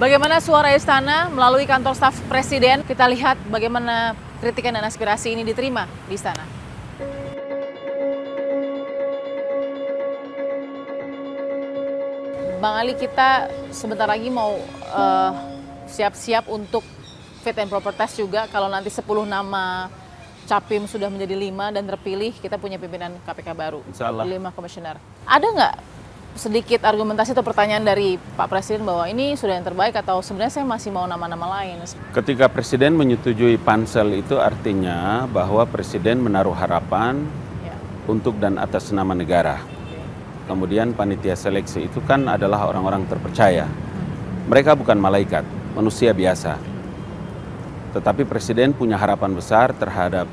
Bagaimana suara istana melalui kantor staf presiden? Kita lihat bagaimana kritikan dan aspirasi ini diterima di istana. Bang Ali, kita sebentar lagi mau siap-siap untuk fit and proper test juga. Kalau nanti 10 nama Capim sudah menjadi 5 dan terpilih, kita punya pimpinan KPK baru. Insya Allah. 5 komisioner. Ada nggak sedikit argumentasi atau pertanyaan dari Pak Presiden bahwa ini sudah yang terbaik atau sebenarnya saya masih mau nama-nama lain? Ketika Presiden menyetujui pansel itu artinya bahwa Presiden menaruh harapan untuk dan atas nama negara. Kemudian panitia seleksi itu kan adalah orang-orang terpercaya. Mereka bukan malaikat, manusia biasa. Tetapi Presiden punya harapan besar terhadap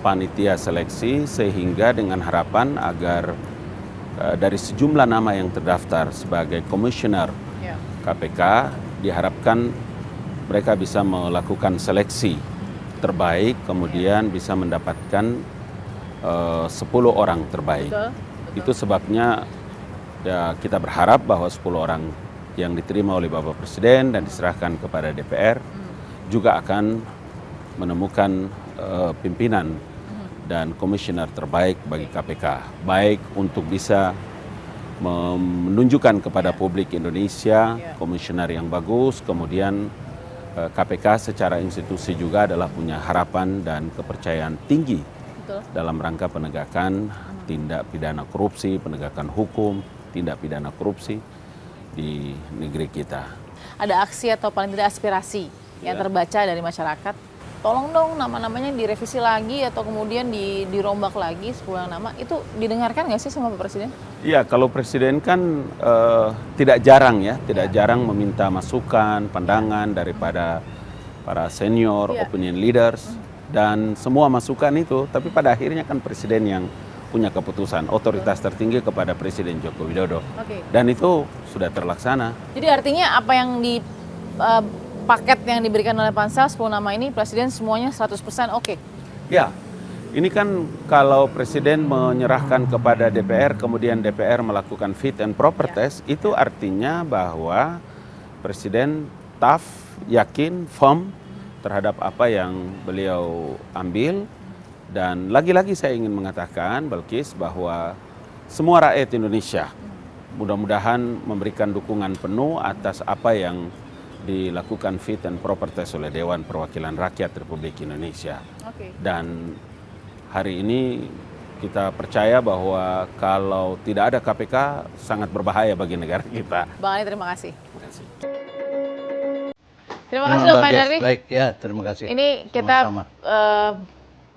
panitia seleksi sehingga dengan harapan agar dari sejumlah nama yang terdaftar sebagai komisioner KPK diharapkan mereka bisa melakukan seleksi terbaik, kemudian bisa mendapatkan 10 orang terbaik. Betul. Itu sebabnya ya, kita berharap bahwa 10 orang yang diterima oleh Bapak Presiden dan diserahkan kepada DPR juga akan menemukan pimpinan dan komisioner terbaik bagi KPK. Baik untuk bisa menunjukkan kepada publik Indonesia komisioner yang bagus, kemudian KPK secara institusi juga adalah punya harapan dan kepercayaan tinggi dalam rangka penegakan tindak pidana korupsi, penegakan hukum, tindak pidana korupsi di negeri kita. Ada aksi atau paling tidak aspirasi yang terbaca dari masyarakat? Tolong dong nama-namanya direvisi lagi atau kemudian dirombak lagi 10 nama. Itu didengarkan nggak sih sama Pak Presiden? Iya, kalau Presiden kan tidak jarang jarang meminta masukan, pandangan daripada para senior, opinion leaders, dan semua masukan itu, tapi pada akhirnya kan Presiden yang punya keputusan, otoritas tertinggi kepada Presiden Joko Widodo. Dan itu sudah terlaksana. Jadi artinya apa yang di paket yang diberikan oleh Pansel 10 nama ini Presiden semuanya 100% oke? Ya, ini kan kalau Presiden menyerahkan kepada DPR, kemudian DPR melakukan fit and proper test, itu artinya bahwa Presiden tough, yakin, firm terhadap apa yang beliau ambil. Dan lagi-lagi saya ingin mengatakan, Balkis, bahwa semua rakyat Indonesia mudah-mudahan memberikan dukungan penuh atas apa yang dilakukan fit and proper test oleh Dewan Perwakilan Rakyat Republik Indonesia. Dan hari ini kita percaya bahwa kalau tidak ada KPK sangat berbahaya bagi negara kita. Bang Ali, terima kasih. Terima kasih Pak Hendardi. Baik, ya terima kasih. Ini kita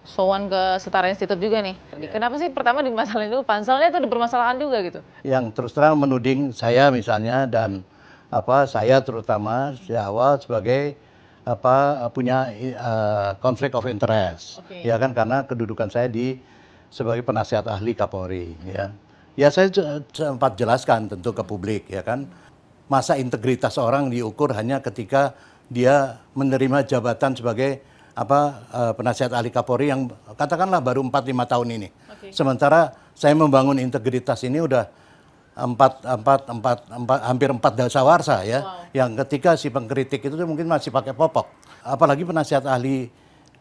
sowan ke Setara Institut juga nih. Kenapa sih pertama dimasalahin dulu, panselnya itu dipermasalahan juga gitu? Yang terus terang menuding saya misalnya dan saya terutama di awal sebagai punya konflik of interest. Ya kan, karena kedudukan saya sebagai penasihat ahli Kapolri, ya. Ya saya sempat jelaskan tentu ke publik, ya kan. Masa integritas orang diukur hanya ketika dia menerima jabatan sebagai penasihat ahli Kapolri yang katakanlah baru 4-5 tahun ini. Sementara saya membangun integritas ini udah hampir 4 dasawarsa ya. Yang ketika si pengkritik itu mungkin masih pakai popok. Apalagi penasihat ahli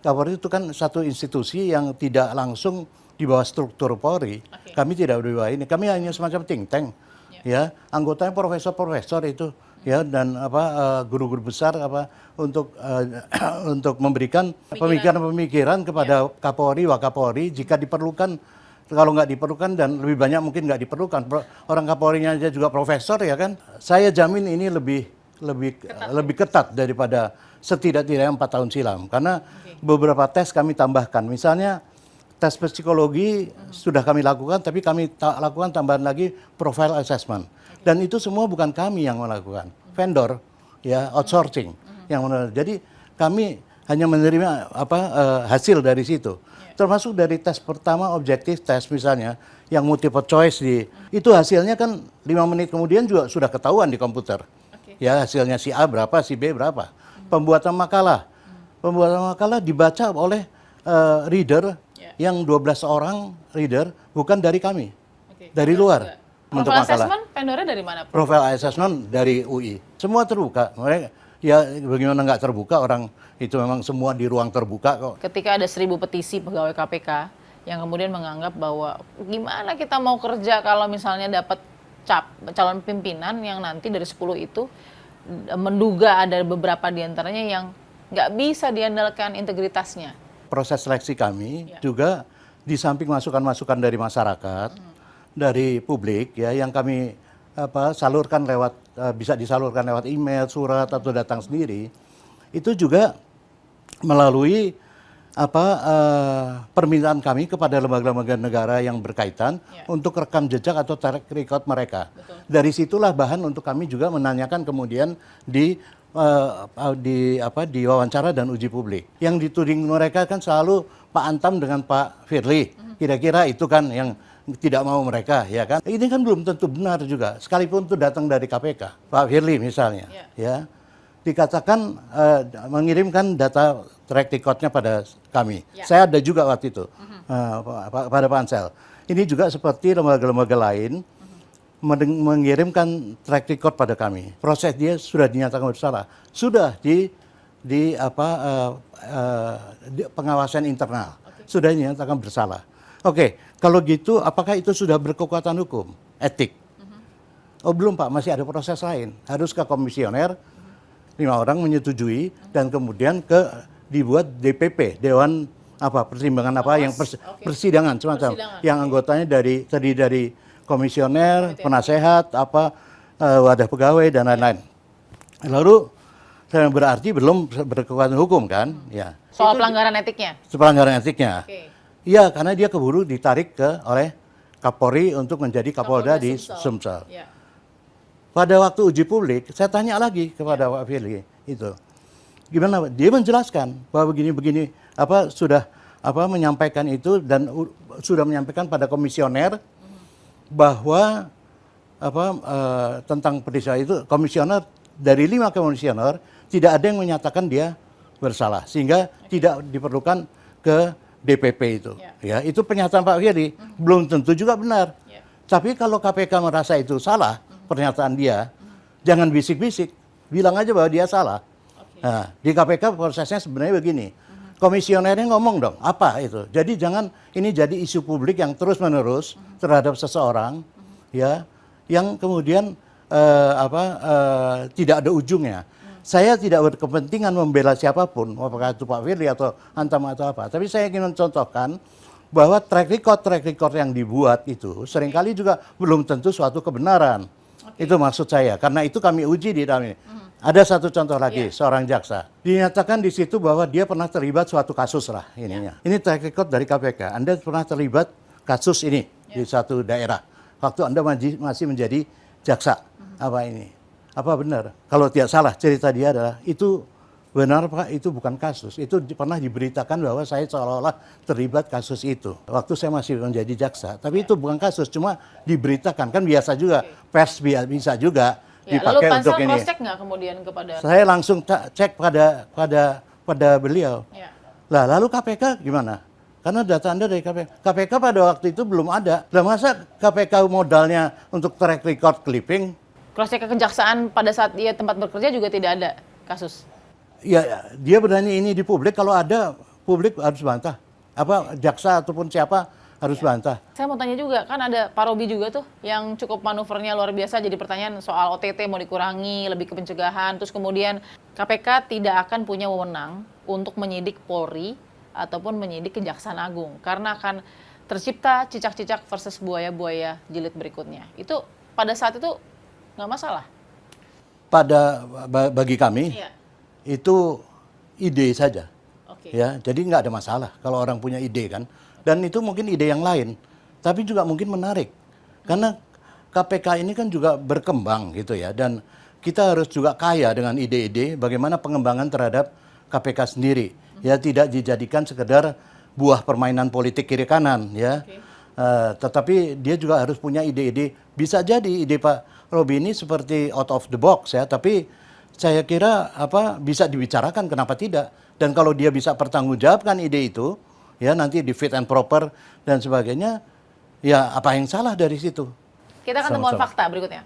Kapolri itu kan satu institusi yang tidak langsung di bawah struktur Polri. Kami tidak di bawah ini. Kami hanya semacam think tank. Ya, anggotanya profesor-profesor itu. Ya, dan guru-guru besar untuk memberikan pemikiran-pemikiran kepada Kapolri, Wakapolri jika diperlukan. Kalau nggak diperlukan dan lebih banyak mungkin nggak diperlukan. Orang Kapolrinya aja juga profesor, ya kan. Saya jamin ini lebih ketat daripada setidak-tidaknya 4 tahun silam. Karena beberapa tes kami tambahkan. Misalnya tes psikologi sudah kami lakukan, tapi kami lakukan tambahan lagi profile assessment. Dan itu semua bukan kami yang melakukan, vendor, ya, outsourcing yang melakukan. Jadi kami hanya menerima hasil dari situ. Termasuk dari tes pertama objektif tes misalnya, yang multiple choice itu hasilnya kan 5 menit kemudian juga sudah ketahuan di komputer. Ya, hasilnya si A berapa, si B berapa. Pembuatan makalah dibaca oleh reader yang 12 orang reader bukan dari kami, dari luar. untuk Profile makalah. assessment vendornya dari mana? Profile assessment dari UI. Semua terbuka. Mereka ya bagaimana nggak terbuka, orang itu memang semua di ruang terbuka kok. Ketika ada 1.000 petisi pegawai KPK yang kemudian menganggap bahwa gimana kita mau kerja kalau misalnya dapat calon pimpinan yang nanti dari 10 itu menduga ada beberapa diantaranya yang nggak bisa diandalkan integritasnya. Proses seleksi kami juga di samping masukan-masukan dari masyarakat, dari publik ya yang kami salurkan lewat bisa disalurkan lewat email, surat atau datang sendiri, itu juga melalui permintaan kami kepada lembaga-lembaga negara yang berkaitan untuk rekam jejak atau track record mereka. Betul. Dari situlah bahan untuk kami juga menanyakan kemudian di wawancara dan uji publik. Yang dituding mereka kan selalu Pak Antam dengan Pak Firly. Kira-kira itu kan yang tidak mau mereka, ya kan? Ini kan belum tentu benar juga. Sekalipun itu datang dari KPK, Pak Firly misalnya, ya dikatakan mengirimkan data track recordnya pada kami. Saya ada juga waktu itu pada Pansel. Ini juga seperti lembaga-lembaga lain mengirimkan track record pada kami. Proses dia sudah dinyatakan bersalah, sudah di pengawasan internal, sudah dinyatakan bersalah. Oke, kalau gitu apakah itu sudah berkekuatan hukum, etik? Oh belum Pak, masih ada proses lain. Harus ke komisioner, 5 orang menyetujui dan kemudian dibuat DPP, Dewan pertimbangan yang persidangan semacam, yang anggotanya terdiri dari komisioner, penasehat, wadah pegawai dan lain-lain. Lalu berarti belum berkekuatan hukum kan? Ya. Soal pelanggaran etiknya. Pelanggaran etiknya. Oke. Iya, karena dia keburu ditarik oleh Kapolri untuk menjadi Kapolda di Sumsel. Ya. Pada waktu uji publik, saya tanya lagi kepada Pak Firly itu, gimana? Dia menjelaskan bahwa begini-begini, sudah menyampaikan itu dan sudah menyampaikan pada komisioner bahwa tentang peristiwa itu, komisioner dari 5 komisioner tidak ada yang menyatakan dia bersalah, sehingga tidak diperlukan ke DPP itu. Ya, itu pernyataan Pak Firly, belum tentu juga benar. Tapi kalau KPK merasa itu salah, pernyataan dia, jangan bisik-bisik, bilang aja bahwa dia salah. Nah, di KPK prosesnya sebenarnya begini, komisionernya ngomong dong, apa itu. Jadi jangan ini jadi isu publik yang terus-menerus terhadap seseorang, ya, yang kemudian tidak ada ujungnya. Saya tidak berkepentingan membela siapapun, apakah itu Pak Firly atau Antam atau apa. Tapi saya ingin mencontohkan bahwa track record yang dibuat itu seringkali juga belum tentu suatu kebenaran. Itu maksud saya. Karena itu kami uji di dalam ini. Ada satu contoh lagi, seorang jaksa. Dinyatakan di situ bahwa dia pernah terlibat suatu kasus lah ininya. Ini track record dari KPK. Anda pernah terlibat kasus ini di satu daerah. Waktu Anda masih menjadi jaksa. Apa ini? Apa benar? Kalau tidak salah, cerita dia adalah itu benar Pak, itu bukan kasus. Itu pernah diberitakan bahwa saya seolah-olah terlibat kasus itu. Waktu saya masih menjadi jaksa. Tapi itu bukan kasus, cuma diberitakan. Kan biasa juga, pers bisa juga dipakai untuk ini. Lalu Pansel cross-check nggak kemudian kepada? Saya langsung cek pada beliau. Lah, lalu KPK gimana? Karena data Anda dari KPK. KPK pada waktu itu belum ada. Lah masa KPK modalnya untuk track record clipping? Cross-check kejaksaan pada saat dia tempat bekerja juga tidak ada kasus? Ya, dia berani ini di publik, kalau ada publik harus bantah. Jaksa ataupun siapa harus bantah. Saya mau tanya juga, kan ada Pak Robi juga tuh yang cukup manuvernya luar biasa, jadi pertanyaan soal OTT mau dikurangi, lebih ke pencegahan, terus kemudian KPK tidak akan punya wewenang untuk menyidik Polri ataupun menyidik Kejaksaan Agung, karena akan tercipta cicak-cicak versus buaya-buaya jilid berikutnya. Itu pada saat itu nggak masalah? Bagi kami, itu ide saja. Ya, jadi nggak ada masalah kalau orang punya ide kan. Dan itu mungkin ide yang lain, tapi juga mungkin menarik. Karena KPK ini kan juga berkembang gitu ya, dan kita harus juga kaya dengan ide-ide bagaimana pengembangan terhadap KPK sendiri. Ya, tidak dijadikan sekedar buah permainan politik kiri kanan ya. Tetapi dia juga harus punya ide-ide. Bisa jadi ide Pak Robi ini seperti out of the box ya, tapi saya kira bisa dibicarakan, kenapa tidak. Dan kalau dia bisa pertanggungjawabkan ide itu, ya nanti di fit and proper dan sebagainya, ya apa yang salah dari situ? Kita akan temuan Sama-sama. fakta berikutnya.